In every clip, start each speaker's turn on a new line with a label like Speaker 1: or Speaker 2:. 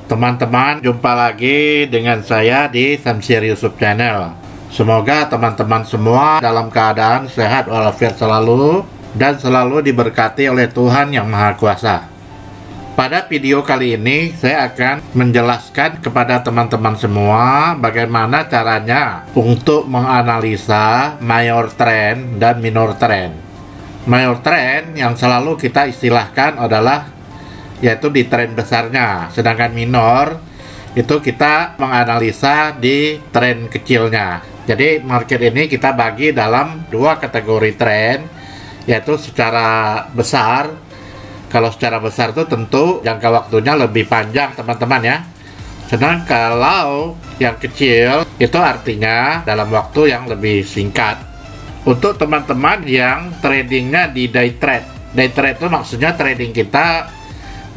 Speaker 1: Teman-teman, jumpa lagi dengan saya di Samsir Yusuf Channel. Semoga teman-teman semua dalam keadaan sehat walafiat selalu dan selalu diberkati oleh Tuhan Yang Maha Kuasa. Pada video kali ini saya akan menjelaskan kepada teman-teman semua bagaimana caranya untuk menganalisa major trend dan minor trend. Major trend yang selalu kita istilahkan adalah yaitu di tren besarnya, sedangkan minor itu kita menganalisa di tren kecilnya. Jadi market ini kita bagi dalam dua kategori tren, yaitu secara besar. Kalau secara besar itu tentu jangka waktunya lebih panjang teman-teman ya. Sedangkan kalau yang kecil itu artinya dalam waktu yang lebih singkat. Untuk teman-teman yang tradingnya di day trade itu maksudnya trading kita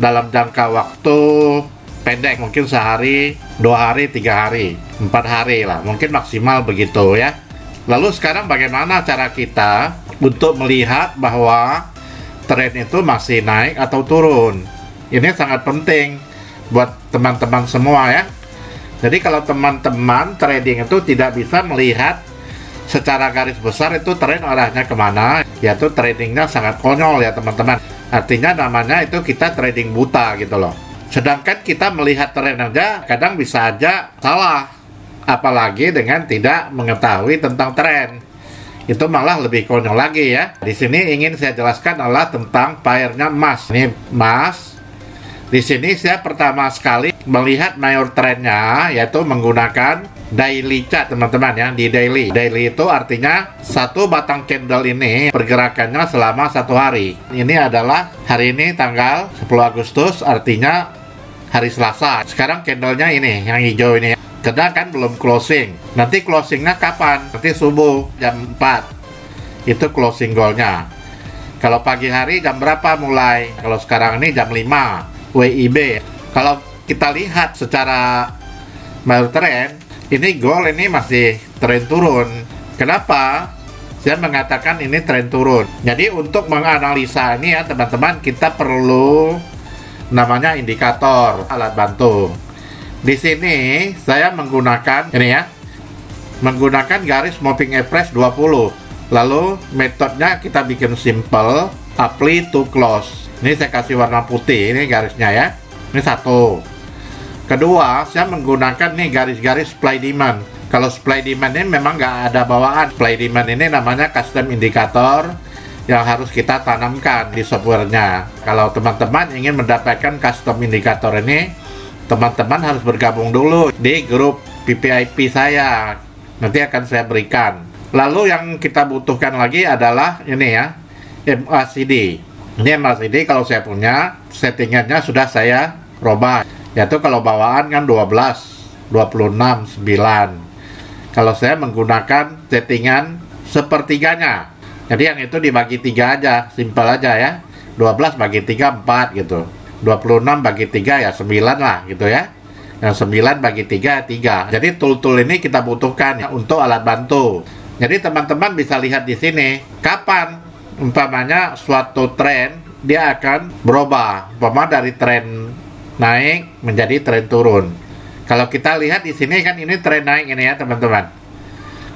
Speaker 1: dalam jangka waktu pendek, mungkin sehari, 2 hari, 3 hari, 4 hari lah, mungkin maksimal begitu ya. Lalu sekarang bagaimana cara kita untuk melihat bahwa tren itu masih naik atau turun? Ini sangat penting buat teman-teman semua ya. Jadi kalau teman-teman trading itu tidak bisa melihat secara garis besar itu tren arahnya kemana, yaitu tradingnya sangat konyol ya teman-teman. Artinya namanya itu kita trading buta gitu loh. Sedangkan kita melihat tren aja kadang bisa aja salah, apalagi dengan tidak mengetahui tentang tren. Itu malah lebih konyol lagi ya. Di sini ingin saya jelaskan adalah tentang pairnya emas. Ini emas. Di sini saya pertama sekali melihat major trennya yaitu menggunakan daily chart teman-teman ya. Di daily itu artinya satu batang candle ini pergerakannya selama 1 hari. Ini adalah hari ini tanggal 10 Agustus, artinya hari Selasa. Sekarang candlenya ini yang hijau ini, sedangkan belum closing. Nanti closingnya kapan? Nanti subuh jam 4 itu closing goalnya. Kalau pagi hari jam berapa mulai? Kalau sekarang ini jam 5 WIB. Kalau kita lihat secara major trend, ini gold ini masih tren turun. Kenapa? Saya mengatakan ini tren turun. Jadi untuk menganalisa ini ya teman-teman, kita perlu namanya indikator, alat bantu. Di sini saya menggunakan ini ya, menggunakan garis moving average 20. Lalu metodenya kita bikin simple, apply to close. Ini saya kasih warna putih, ini garisnya ya. Ini satu. Kedua, saya menggunakan nih garis-garis supply demand. Kalau supply demand ini memang nggak ada bawaan. Supply demand ini namanya custom indikator yang harus kita tanamkan di softwarenya. Kalau teman-teman ingin mendapatkan custom indikator ini, teman-teman harus bergabung dulu di grup VVIP saya. Nanti akan saya berikan. Lalu yang kita butuhkan lagi adalah ini ya, MACD. Ini MACD kalau saya punya, settingannya sudah saya robah. Yaitu kalau bawaan kan 12, 26, 9. Kalau saya menggunakan settingan sepertiganya. Jadi yang itu dibagi 3 aja, simpel aja ya. 12 bagi 3, 4 gitu. 26 bagi 3 ya 9 lah gitu ya. Yang 9 bagi 3, 3. Jadi tool-tool ini kita butuhkan ya, untuk alat bantu. Jadi teman-teman bisa lihat di sini kapan umpamanya suatu tren dia akan berubah, umpama dari tren naik menjadi tren turun. Kalau kita lihat di sini kan ini tren naik ini ya teman-teman.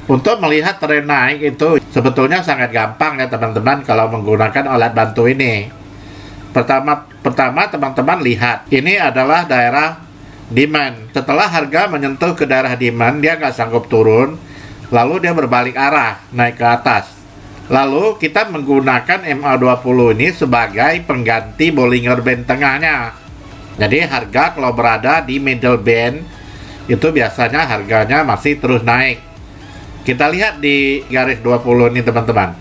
Speaker 1: Untuk melihat tren naik itu sebetulnya sangat gampang ya teman-teman kalau menggunakan alat bantu ini. Pertama teman-teman lihat, ini adalah daerah demand. Setelah harga menyentuh ke daerah demand, dia nggak sanggup turun, lalu dia berbalik arah naik ke atas. Lalu kita menggunakan MA20 ini sebagai pengganti Bollinger Band tengahnya. Jadi harga kalau berada di middle band itu biasanya harganya masih terus naik. Kita lihat di garis 20 ini teman-teman,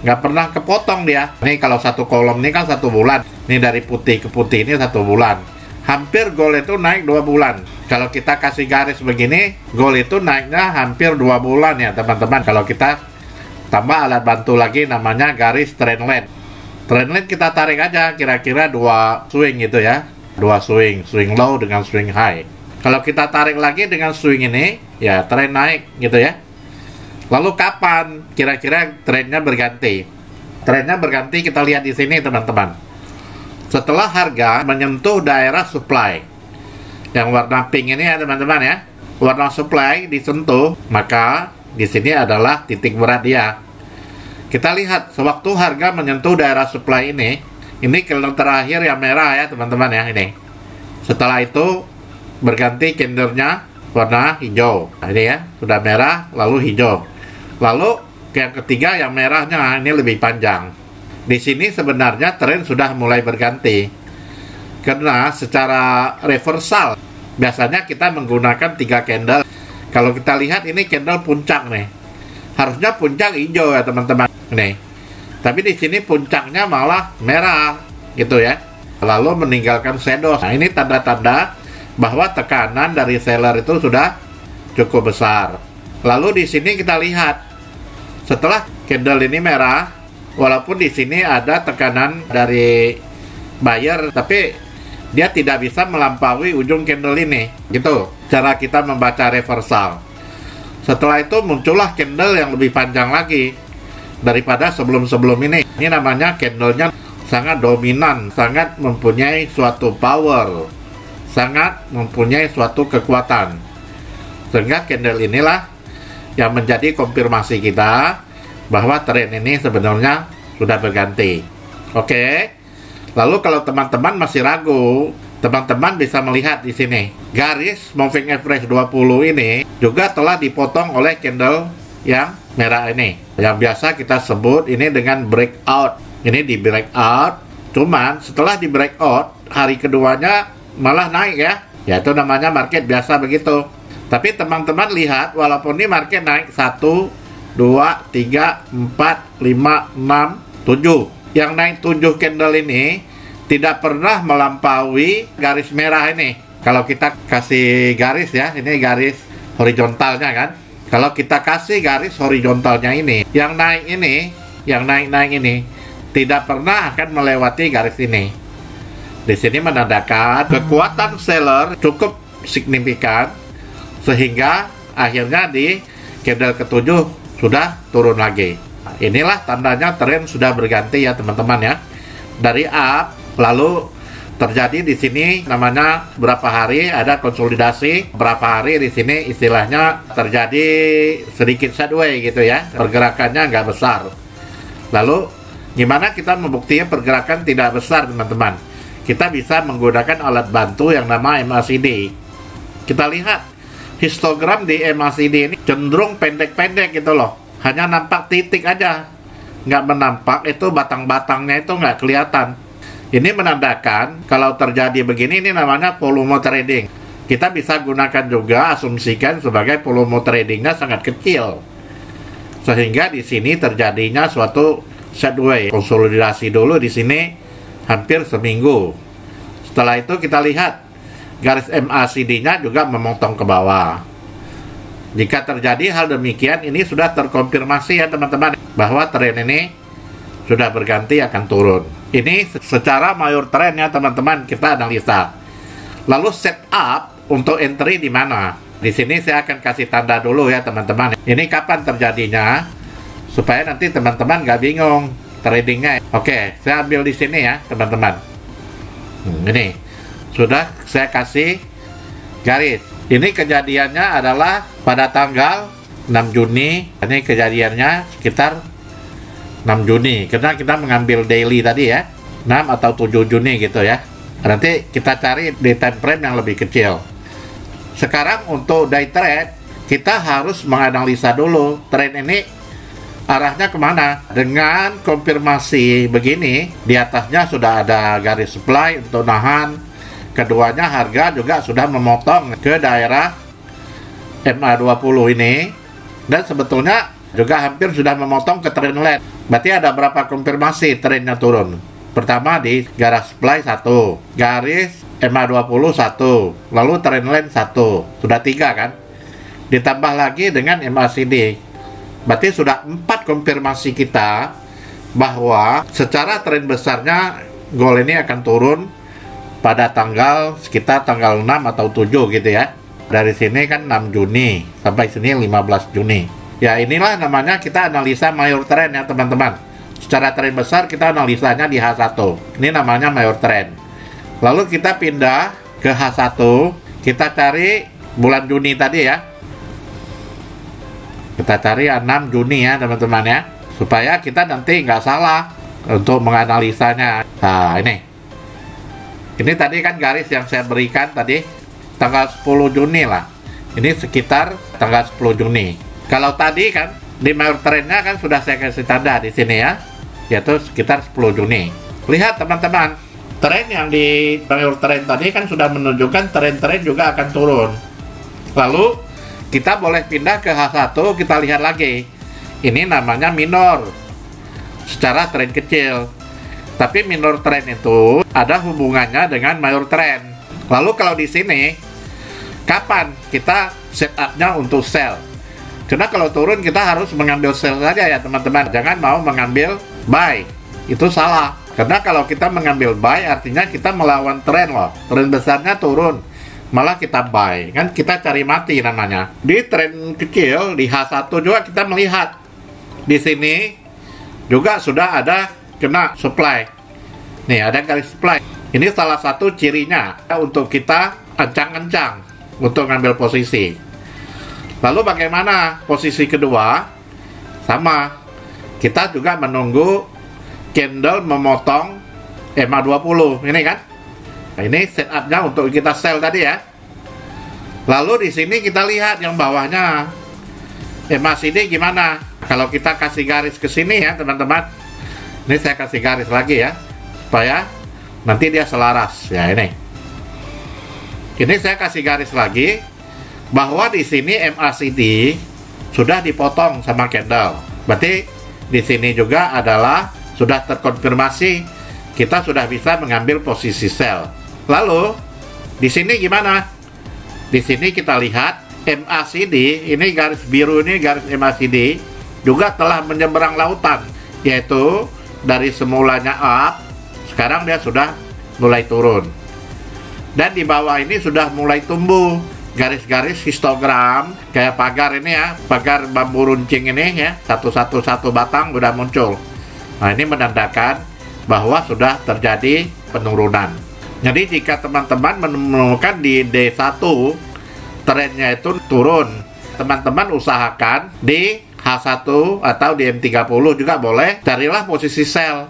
Speaker 1: nggak pernah kepotong dia. Ini kalau satu kolom ini kan 1 bulan. Ini dari putih ke putih ini 1 bulan. Hampir gold itu naik 2 bulan. Kalau kita kasih garis begini, gold itu naiknya hampir 2 bulan ya teman-teman. Kalau kita tambah alat bantu lagi namanya garis trend line. Trend line kita tarik aja kira-kira 2 swing gitu ya. 2 swing low dengan swing high. Kalau kita tarik lagi dengan swing ini, ya tren naik gitu ya. Lalu kapan kira-kira trennya berganti? Trennya berganti kita lihat di sini teman-teman. Setelah harga menyentuh daerah supply. Yang warna pink ini ya teman-teman ya, warna supply disentuh, maka di sini adalah titik berat dia. Kita lihat sewaktu harga menyentuh daerah supply ini candle terakhir yang merah ya teman-teman ya ini. Setelah itu berganti candlenya warna hijau. Nah, ini ya, sudah merah lalu hijau. Lalu yang ketiga yang merahnya ini lebih panjang. Di sini sebenarnya tren sudah mulai berganti. Karena secara reversal biasanya kita menggunakan 3 candle. Kalau kita lihat ini candle puncak nih. Harusnya puncak hijau ya teman-teman. Nih. Tapi di sini puncaknya malah merah gitu ya. Lalu meninggalkan shadow. Nah, ini tanda-tanda bahwa tekanan dari seller itu sudah cukup besar. Lalu di sini kita lihat setelah candle ini merah, walaupun di sini ada tekanan dari buyer, tapi dia tidak bisa melampaui ujung candle ini, gitu. Cara kita membaca reversal. Setelah itu muncullah candle yang lebih panjang lagi daripada sebelum-sebelum ini. Ini namanya candlenya sangat dominan, sangat mempunyai suatu power, sangat mempunyai suatu kekuatan. Sehingga candle inilah yang menjadi konfirmasi kita bahwa tren ini sebenarnya sudah berganti. Oke. Lalu kalau teman-teman masih ragu, teman-teman bisa melihat di sini. Garis moving average 20 ini juga telah dipotong oleh candle yang merah ini. Yang biasa kita sebut ini dengan breakout. Ini di breakout. Cuman setelah di breakout, hari keduanya malah naik ya. Ya itu namanya market biasa begitu. Tapi teman-teman lihat, walaupun ini market naik 1, 2, 3, 4, 5, 6, 7. Yang naik 7 candle ini tidak pernah melampaui garis merah ini. Kalau kita kasih garis ya, ini garis horizontalnya kan. Kalau kita kasih garis horizontalnya ini, yang naik ini, yang naik-naik ini tidak pernah akan melewati garis ini. Di sini menandakan kekuatan seller cukup signifikan sehingga akhirnya di candle ketujuh sudah turun lagi. Nah, inilah tandanya tren sudah berganti ya teman-teman ya. Dari up lalu terjadi di sini namanya berapa hari ada konsolidasi, berapa hari di sini istilahnya terjadi sedikit sideways gitu ya. Pergerakannya nggak besar. Lalu gimana kita membuktikan pergerakan tidak besar teman-teman? Kita bisa menggunakan alat bantu yang nama MACD. Kita lihat histogram di MACD ini cenderung pendek-pendek gitu loh. Hanya nampak titik aja, nggak menampak itu batang-batangnya itu nggak kelihatan. Ini menandakan kalau terjadi begini ini namanya volume trading. Kita bisa gunakan juga asumsikan sebagai volume tradingnya sangat kecil, sehingga di sini terjadinya suatu sideways, konsolidasi dulu di sini hampir seminggu. Setelah itu kita lihat garis MACD-nya juga memotong ke bawah. Jika terjadi hal demikian, ini sudah terkonfirmasi ya teman-teman bahwa tren ini sudah berganti akan turun. Ini secara mayor tren ya teman-teman kita analisa. Lalu setup untuk entry di mana? Di sini saya akan kasih tanda dulu ya teman-teman. Ini kapan terjadinya supaya nanti teman-teman nggak bingung tradingnya. Oke, saya ambil di sini ya teman-teman. Ini sudah saya kasih garis. Ini kejadiannya adalah pada tanggal 6 Juni. Ini kejadiannya sekitar 6 Juni. Karena kita mengambil daily tadi ya. 6 atau 7 Juni gitu ya. Nanti kita cari di time frame yang lebih kecil. Sekarang untuk day trade, kita harus menganalisa dulu tren ini arahnya kemana. Dengan konfirmasi begini, di atasnya sudah ada garis supply untuk nahan. Keduanya harga juga sudah memotong ke daerah MA20 ini. Dan sebetulnya juga hampir sudah memotong ke trendline. Berarti ada berapa konfirmasi trennya turun? Pertama di garis supply 1, garis MA20 1, lalu trendline 1. Sudah 3 kan? Ditambah lagi dengan MACD. Berarti sudah 4 konfirmasi kita bahwa secara tren besarnya gold ini akan turun pada tanggal sekitar tanggal 6 atau 7 gitu ya. Dari sini kan 6 Juni sampai sini 15 Juni. Ya inilah namanya kita analisa mayor trend ya teman-teman. Secara tren besar kita analisanya di H1. Ini namanya mayor trend. Lalu kita pindah ke H1. Kita cari bulan Juni tadi ya. Kita cari 6 Juni ya teman-teman ya, supaya kita nanti nggak salah untuk menganalisanya. Nah ini tadi kan garis yang saya berikan tadi tanggal 10 Juni lah. Ini sekitar tanggal 10 Juni. Kalau tadi kan di major trendnya kan sudah saya kasih tanda di sini ya, yaitu sekitar 10 Juni. Lihat teman-teman, tren yang di major trend tadi kan sudah menunjukkan tren-tren juga akan turun. Lalu kita boleh pindah ke H1, kita lihat lagi. Ini namanya minor secara tren kecil. Tapi minor trend itu ada hubungannya dengan major trend. Lalu kalau di sini, kapan kita setupnya untuk sell? Karena kalau turun kita harus mengambil sell saja ya teman-teman. Jangan mau mengambil buy. Itu salah. Karena kalau kita mengambil buy artinya kita melawan tren loh. Tren besarnya turun, malah kita buy. Kan kita cari mati namanya. Di tren kecil, di H1 juga kita melihat. Di sini juga sudah ada kena supply. Nih ada garis supply. Ini salah satu cirinya untuk kita ancang-ancang untuk ngambil posisi. Lalu bagaimana posisi kedua? Sama, kita juga menunggu candle memotong EMA20 ini kan. Nah, ini setupnya untuk kita sell tadi ya. Lalu di sini kita lihat yang bawahnya MACD gimana. Kalau kita kasih garis ke sini ya teman-teman. Ini saya kasih garis lagi ya, supaya nanti dia selaras ya ini. Ini saya kasih garis lagi bahwa di sini MACD sudah dipotong sama candle. Berarti di sini juga adalah sudah terkonfirmasi kita sudah bisa mengambil posisi sell. Lalu di sini gimana? Di sini kita lihat MACD, ini garis biru ini garis MACD juga telah menyeberang lautan, yaitu dari semulanya up, sekarang dia sudah mulai turun. Dan di bawah ini sudah mulai tumbuh garis-garis histogram kayak pagar ini ya, pagar bambu runcing ini ya, satu batang udah muncul. Nah ini menandakan bahwa sudah terjadi penurunan. Jadi jika teman-teman menemukan di D1 trennya itu turun, teman-teman usahakan di H1 atau di M30 juga boleh, carilah posisi sell.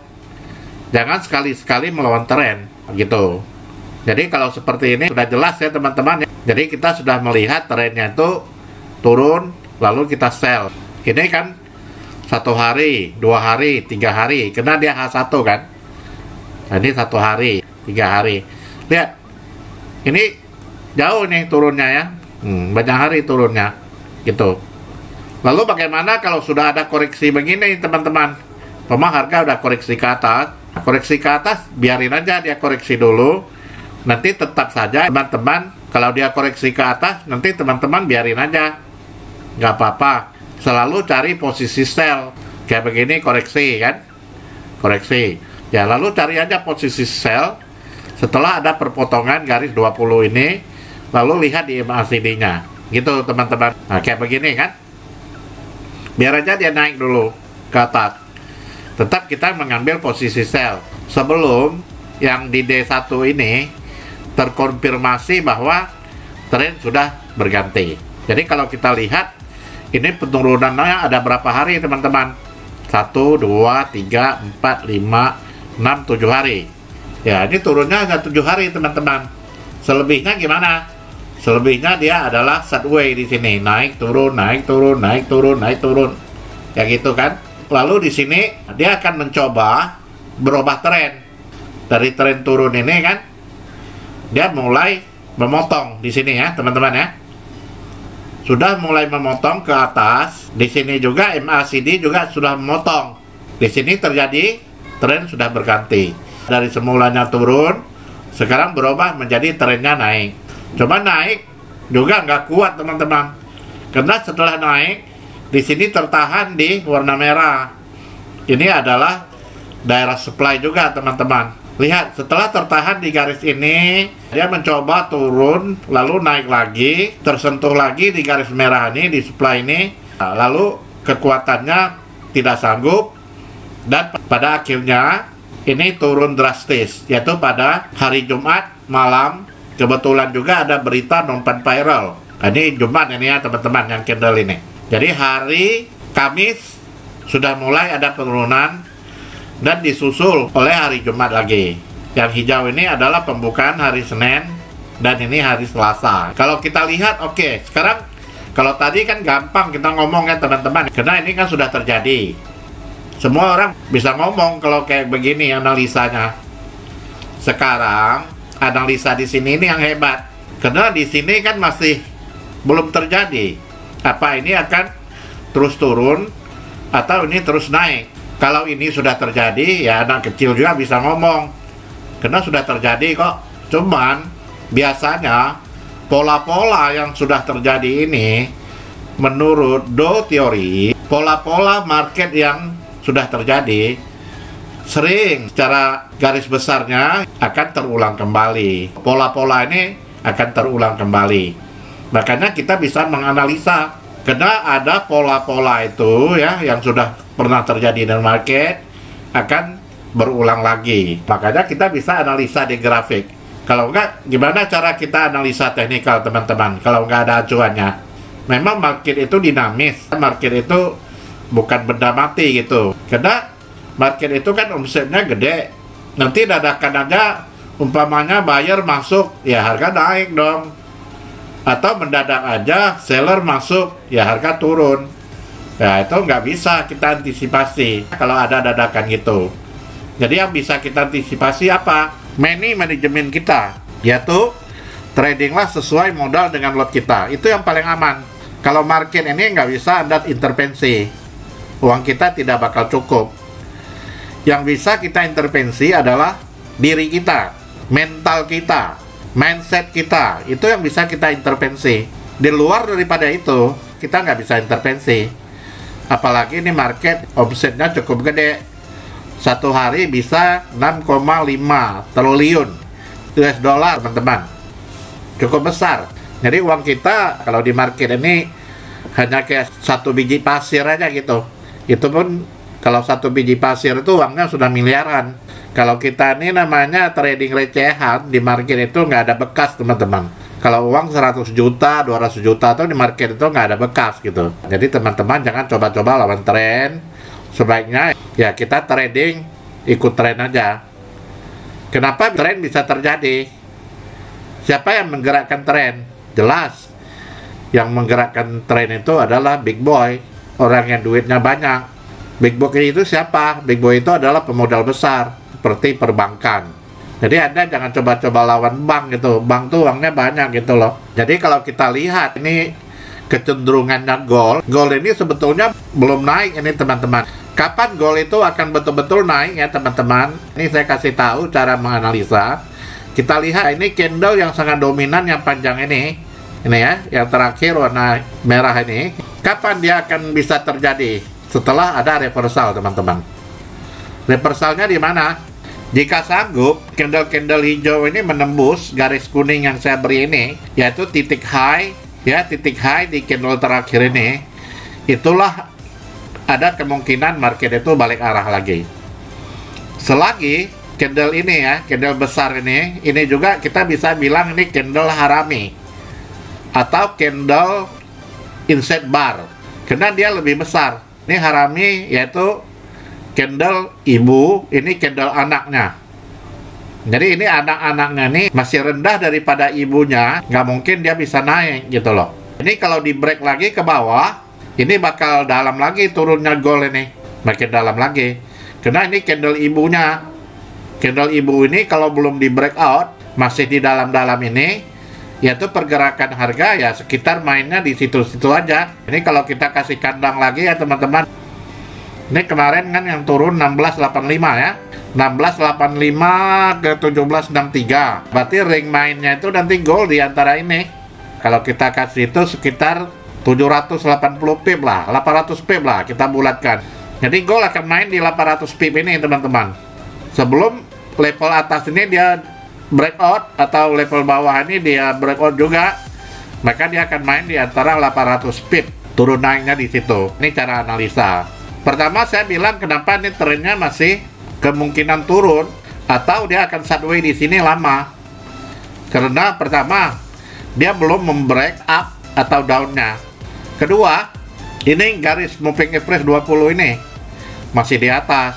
Speaker 1: Jangan sekali-sekali melawan tren gitu. Jadi kalau seperti ini sudah jelas ya teman-teman. Jadi kita sudah melihat trennya itu turun, lalu kita sell. Ini kan 1 hari, 2 hari, 3 hari, karena dia H1 kan. Nah, ini 1 hari, 3 hari. Lihat, ini jauh nih turunnya ya. Banyak hari turunnya gitu. Lalu bagaimana kalau sudah ada koreksi begini teman-teman? Memang harga udah koreksi ke atas. Koreksi ke atas biarin aja dia koreksi dulu. Nanti tetap saja teman-teman, kalau dia koreksi ke atas, nanti teman-teman biarin aja, nggak apa-apa. Selalu cari posisi sell kayak begini, koreksi kan, koreksi ya, lalu cari aja posisi sell setelah ada perpotongan garis 20 ini, lalu lihat di MACD nya gitu teman-teman. Nah kayak begini kan, biar aja dia naik dulu ke atas, tetap kita mengambil posisi sell sebelum yang di D1 ini terkonfirmasi bahwa tren sudah berganti. Jadi kalau kita lihat ini penurunannya ada berapa hari teman-teman? 1, 2, 3, 4, 5, 6, 7 hari. Ya ini turunnya hanya 7 hari teman-teman. Selebihnya gimana? Selebihnya dia adalah sideways di sini, naik turun, naik turun, naik turun, naik turun. Ya gitu kan? Lalu di sini dia akan mencoba berubah tren. Dari tren turun ini kan, dia mulai memotong di sini ya teman-teman ya. Sudah mulai memotong ke atas. Di sini juga MACD juga sudah memotong. Di sini terjadi tren sudah berganti. Dari semulanya turun, sekarang berubah menjadi trennya naik. Coba naik juga nggak kuat teman-teman. Karena setelah naik, di sini tertahan di warna merah. Ini adalah daerah supply juga teman-teman. Lihat, setelah tertahan di garis ini, dia mencoba turun, lalu naik lagi, tersentuh lagi di garis merah ini, di supply ini. Nah, lalu kekuatannya tidak sanggup, dan pada akhirnya ini turun drastis, yaitu pada hari Jumat malam kebetulan juga ada berita non-fan viral. Ini Jumat ini ya teman-teman yang candle ini. Jadi hari Kamis sudah mulai ada penurunan dan disusul oleh hari Jumat lagi. Yang hijau ini adalah pembukaan hari Senin dan ini hari Selasa. Kalau kita lihat, oke, sekarang kalau tadi kan gampang kita ngomong ya teman-teman, karena ini kan sudah terjadi. Semua orang bisa ngomong kalau kayak begini analisanya. Sekarang analisa di sini ini yang hebat, karena di sini kan masih belum terjadi. Apa ini akan terus turun atau ini terus naik? Kalau ini sudah terjadi, ya anak kecil juga bisa ngomong, karena sudah terjadi kok. Cuman biasanya pola-pola yang sudah terjadi ini, menurut Dow teori, pola-pola market yang sudah terjadi sering secara garis besarnya akan terulang kembali. Pola-pola ini akan terulang kembali. Makanya kita bisa menganalisa, karena ada pola-pola itu ya yang sudah pernah terjadi dalam market akan berulang lagi. Makanya kita bisa analisa di grafik. Kalau enggak, gimana cara kita analisa teknikal teman-teman? Kalau enggak ada acuannya, memang market itu dinamis. Market itu bukan benda mati gitu. Karena market itu kan omsetnya gede. Nanti dadakan aja, umpamanya buyer masuk, ya harga naik dong. Atau mendadak aja seller masuk, ya harga turun. Ya itu nggak bisa kita antisipasi kalau ada dadakan gitu. Jadi yang bisa kita antisipasi apa? Manajemen kita, yaitu tradinglah sesuai modal dengan lot kita. Itu yang paling aman. Kalau market ini nggak bisa Anda intervensi, uang kita tidak bakal cukup. Yang bisa kita intervensi adalah diri kita, mental kita, mindset kita. Itu yang bisa kita intervensi. Di luar daripada itu, kita nggak bisa intervensi. Apalagi ini market omsetnya cukup gede. Satu hari bisa 6,5 triliun US dollar teman-teman. Cukup besar. Jadi uang kita kalau di market ini hanya kayak satu biji pasir aja gitu. Itu pun kalau satu biji pasir itu uangnya sudah miliaran. Kalau kita ini namanya trading recehan, di market itu nggak ada bekas teman-teman. Kalau uang 100 juta, 200 juta tuh di market itu nggak ada bekas gitu. Jadi teman-teman jangan coba-coba lawan tren. Sebaiknya ya kita trading ikut tren aja. Kenapa tren bisa terjadi? Siapa yang menggerakkan tren? Jelas yang menggerakkan tren itu adalah big boy, orang yang duitnya banyak. Big boy itu siapa? Big boy itu adalah pemodal besar seperti perbankan. Jadi Anda jangan coba-coba lawan bank gitu. Bank tuh uangnya banyak gitu loh. Jadi kalau kita lihat ini kecenderungannya gold ini sebetulnya belum naik ini teman-teman. Kapan gold itu akan betul-betul naik ya teman-teman? Ini saya kasih tahu cara menganalisa. Kita lihat ini candle yang sangat dominan yang panjang ini ya, yang terakhir warna merah ini. Kapan dia akan bisa terjadi? Setelah ada reversal teman-teman. Reversalnya di mana? Jika sanggup candle-candle hijau ini menembus garis kuning yang saya beri ini, yaitu titik high ya, titik high di candle terakhir ini, itulah ada kemungkinan market itu balik arah lagi. Selagi candle ini ya, candle besar ini juga kita bisa bilang ini candle harami atau candle inside bar, karena dia lebih besar. Ini harami yaitu candle ibu, ini candle anaknya. Jadi ini anak-anaknya nih masih rendah daripada ibunya, nggak mungkin dia bisa naik gitu loh. Ini kalau di break lagi ke bawah, ini bakal dalam lagi turunnya gold ini, makin dalam lagi. Karena ini candle ibunya. Candle ibu ini kalau belum di breakout, masih di dalam-dalam ini, yaitu pergerakan harga ya sekitar mainnya di situ-situ aja. Ini kalau kita kasih kandang lagi ya teman-teman. Ini kemarin kan yang turun 1685 ya. 1685 ke 1763. Berarti ring mainnya itu nanti gold di antara ini. Kalau kita kasih itu sekitar 780 pip lah, 800 pip lah kita bulatkan. Jadi gold akan main di 800 pip ini teman-teman. Sebelum level atas ini dia breakout atau level bawah ini dia breakout juga, maka dia akan main di antara 800 pip. Turun naiknya di situ. Ini cara analisa. Pertama saya bilang kenapa ini trennya masih kemungkinan turun atau dia akan sideways di sini lama. Karena pertama, dia belum membreak up atau down-nya. Kedua, ini garis moving average 20 ini masih di atas.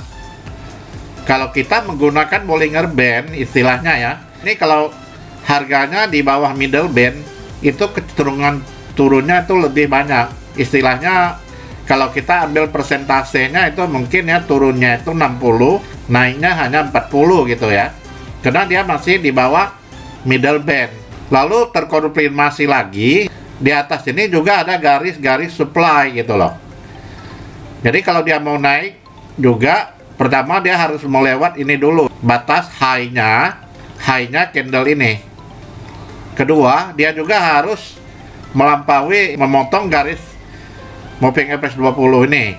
Speaker 1: Kalau kita menggunakan Bollinger Band istilahnya ya, ini kalau harganya di bawah middle band, itu kecenderungan turunnya itu lebih banyak. Istilahnya kalau kita ambil persentasenya itu mungkin ya turunnya itu 60, naiknya hanya 40 gitu ya. Karena dia masih di bawah middle band. Lalu terkonfirmasi lagi, di atas ini juga ada garis-garis supply gitu loh. Jadi kalau dia mau naik juga, pertama dia harus melewat ini dulu, batas high-nya candle ini. Kedua, dia juga harus melampaui, memotong garis moving average 20 ini.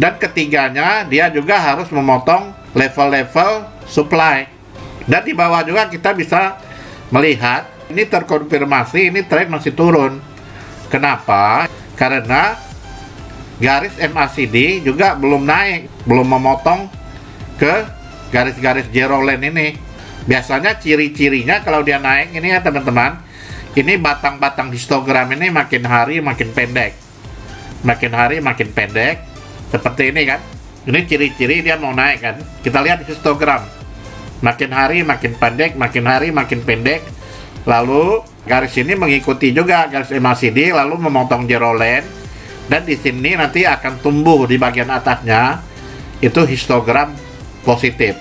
Speaker 1: Dan ketiganya, dia juga harus memotong level-level supply. Dan di bawah juga kita bisa melihat, ini terkonfirmasi, ini trend masih turun. Kenapa? Karena garis MACD juga belum naik, belum memotong ke garis-garis zero line ini. Biasanya ciri-cirinya kalau dia naik ini ya teman-teman, ini batang-batang histogram ini makin hari makin pendek. Makin hari makin pendek, seperti ini kan. Ini ciri-ciri dia mau naik kan. Kita lihat histogram. Makin hari makin pendek, makin hari makin pendek. Lalu garis ini mengikuti juga garis MACD, lalu memotong zero line. Dan di sini nanti akan tumbuh di bagian atasnya itu histogram positif.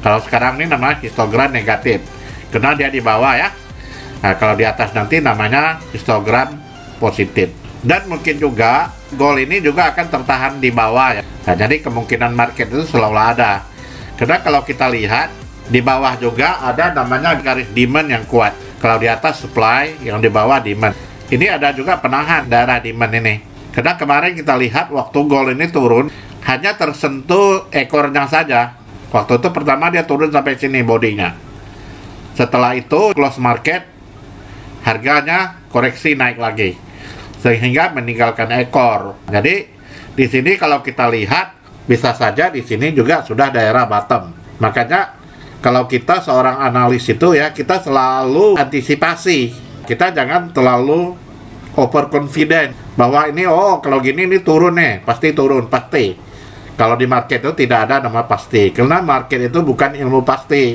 Speaker 1: Kalau sekarang ini namanya histogram negatif, karena dia di bawah ya. Nah, kalau di atas nanti namanya histogram positif. Dan mungkin juga gold ini juga akan tertahan di bawah ya. Nah, jadi kemungkinan market itu selalu ada. Karena kalau kita lihat di bawah juga ada namanya garis demand yang kuat. Kalau di atas supply, yang di bawah demand. Ini ada juga penahan daerah demand ini. Karena kemarin kita lihat waktu gold ini turun, hanya tersentuh ekornya saja. Waktu itu pertama dia turun sampai sini bodinya. Setelah itu close market, harganya koreksi naik lagi. Sehingga meninggalkan ekor. Jadi di sini kalau kita lihat, bisa saja di sini juga sudah daerah bottom. Makanya kalau kita seorang analis itu ya, kita selalu antisipasi. Kita jangan terlalu overconfident bahwa ini kalau gini ini turun nih, pasti turun, pasti. Kalau di market itu tidak ada nama pasti, karena market itu bukan ilmu pasti.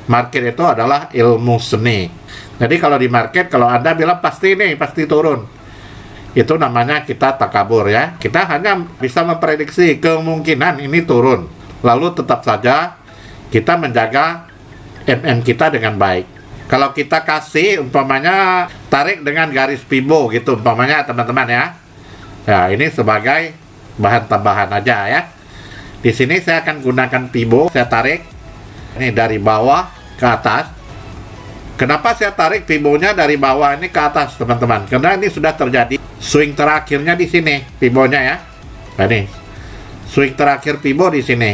Speaker 1: Market itu adalah ilmu seni. Jadi kalau di market, kalau Anda bilang pasti nih, pasti turun, itu namanya kita takabur ya. Kita hanya bisa memprediksi kemungkinan ini turun. Lalu tetap saja kita menjaga kita dengan baik. Kalau kita kasih umpamanya tarik dengan garis Fibo gitu umpamanya teman-teman ya. Ya, ini sebagai bahan tambahan aja ya. Di sini saya akan gunakan Fibo, saya tarik ini dari bawah ke atas. Kenapa saya tarik Fibo-nya dari bawah ini ke atas, teman-teman? Karena ini sudah terjadi swing terakhirnya di sini, Fibo-nya ya. Nah, ini swing terakhir Fibo di sini.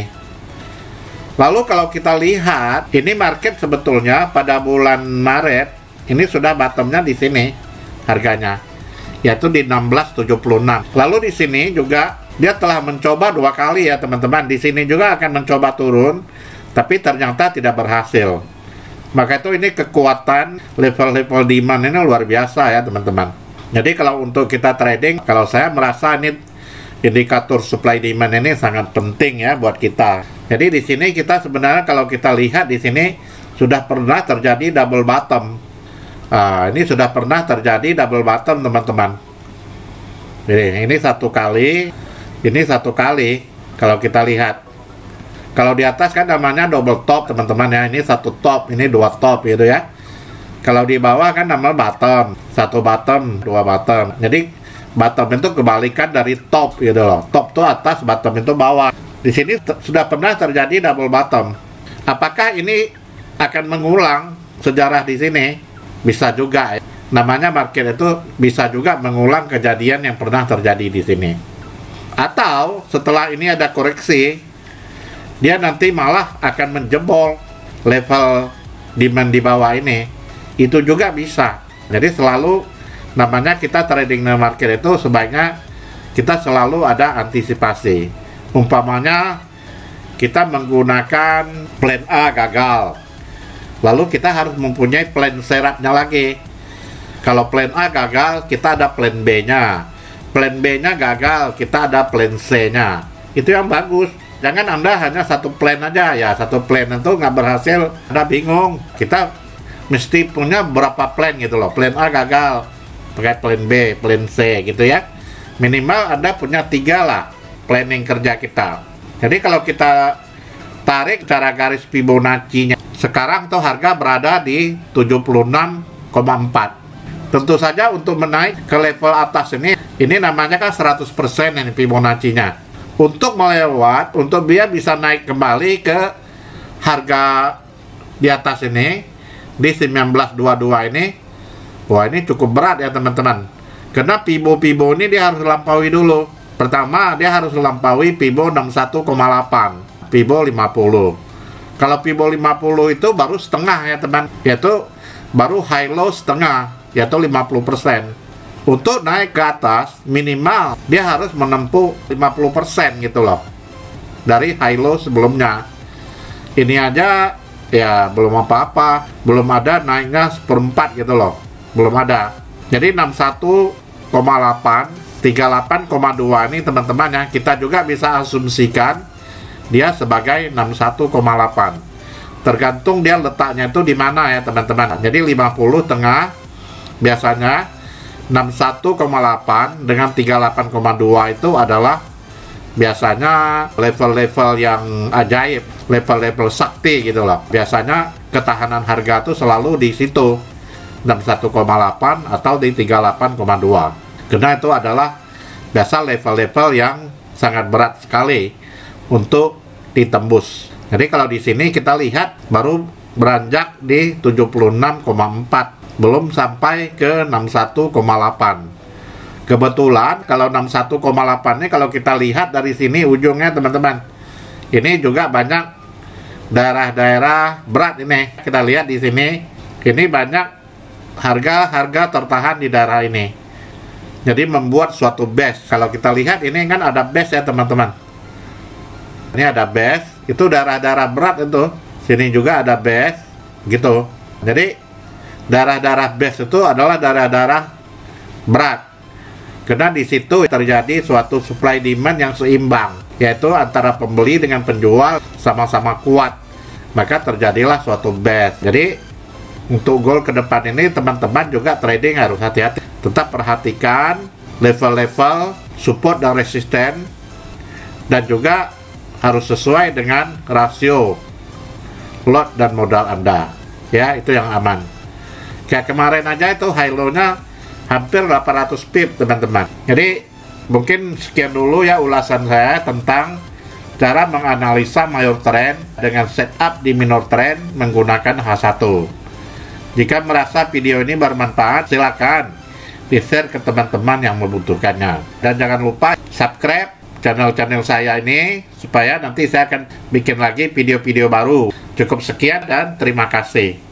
Speaker 1: Lalu kalau kita lihat, ini market sebetulnya pada bulan Maret ini sudah bottomnya di sini harganya, yaitu di 1676. Lalu di sini juga dia telah mencoba 2 kali ya teman-teman. Di sini juga akan mencoba turun, tapi ternyata tidak berhasil. Maka itu ini kekuatan level-level demand ini luar biasa ya teman-teman. Jadi kalau untuk kita trading, kalau saya merasa ini indikator supply demand ini sangat penting ya buat kita. Jadi di sini kita sebenarnya kalau kita lihat di sini sudah pernah terjadi double bottom. Ini sudah pernah terjadi double bottom teman-teman. Jadi ini satu kali, ini satu kali. Kalau kita lihat, kalau di atas kan namanya double top teman-teman ya. Ini satu top, ini 2 top gitu ya. Kalau di bawah kan namanya bottom, 1 bottom, 2 bottom. Jadi bottom itu kebalikan dari top gitu loh. Top itu atas, bottom itu bawah. Di sini sudah pernah terjadi double bottom. Apakah ini akan mengulang sejarah di sini? Bisa juga. Namanya market itu bisa juga mengulang kejadian yang pernah terjadi di sini. Atau setelah ini ada koreksi, dia nanti malah akan menjebol level demand di bawah ini. Itu juga bisa. Jadi selalu namanya kita trading the market itu sebaiknya kita selalu ada antisipasi. Umpamanya kita menggunakan plan A gagal, Lalu kita harus mempunyai plan seratnya lagi. Kalau plan A gagal, kita ada plan B-nya. Plan B-nya gagal, kita ada plan C-nya. Itu yang bagus. Jangan Anda hanya satu plan aja, ya satu plan itu nggak berhasil, Anda bingung. Kita mesti punya berapa plan gitu loh. Plan A gagal, pakai plan B, plan C gitu ya. Minimal Anda punya 3 lah planning kerja kita. Jadi kalau kita tarik cara garis Fibonacci-nya, sekarang tuh harga berada di 76,4. Tentu saja untuk menaik ke level atas ini namanya kan 100% ini Fibonacci-nya. Untuk melewat, untuk dia bisa naik kembali ke harga di atas ini, di 1922 ini, wah ini cukup berat ya teman-teman. Karena Fibo ini dia harus lampaui dulu. Pertama, dia harus lampaui Fibo 61,8, Fibo 50. Kalau Fibo 50 itu baru setengah ya teman, yaitu baru high low setengah, yaitu 50%. Untuk naik ke atas, minimal dia harus menempuh 50% gitu loh dari high low sebelumnya. Ini aja ya belum apa-apa, belum ada naiknya 1/4 gitu loh, belum ada. Jadi 61,8, 38,2 ini teman-teman ya, kita juga bisa asumsikan dia sebagai 61,8. Tergantung dia letaknya itu di mana ya teman-teman. Jadi 50 tengah, biasanya 61,8 dengan 38,2 itu adalah biasanya level-level yang ajaib, level-level sakti gitu loh. Biasanya ketahanan harga itu selalu di situ 61,8 atau di 38,2. Karena itu adalah biasa level-level yang sangat berat sekali untuk ditembus. Jadi kalau di sini kita lihat baru beranjak di 76,4, belum sampai ke 61,8. Kebetulan kalau 61,8 ini kalau kita lihat dari sini ujungnya teman-teman, ini juga banyak daerah-daerah berat ini. Kita lihat di sini, ini banyak harga-harga tertahan di daerah ini. Jadi membuat suatu base. Kalau kita lihat ini kan ada base ya teman-teman. Ini ada base, itu daerah-daerah berat itu. Sini juga ada base, gitu. Jadi daerah-daerah base itu adalah daerah-daerah berat. Karena di situ terjadi suatu supply demand yang seimbang, yaitu antara pembeli dengan penjual sama-sama kuat. Maka terjadilah suatu base. Jadi untuk goal ke depan ini teman-teman juga trading harus hati-hati. Tetap perhatikan level-level support dan resisten, dan juga harus sesuai dengan rasio lot dan modal Anda. Ya, itu yang aman. Kayak kemarin aja itu high low-nya hampir 800 pip teman-teman. Jadi mungkin sekian dulu ya ulasan saya tentang cara menganalisa major trend dengan setup di minor trend menggunakan H1. Jika merasa video ini bermanfaat, silakan di-share ke teman-teman yang membutuhkannya. Dan jangan lupa subscribe channel-channel saya ini supaya nanti saya akan bikin lagi video-video baru. Cukup sekian dan terima kasih.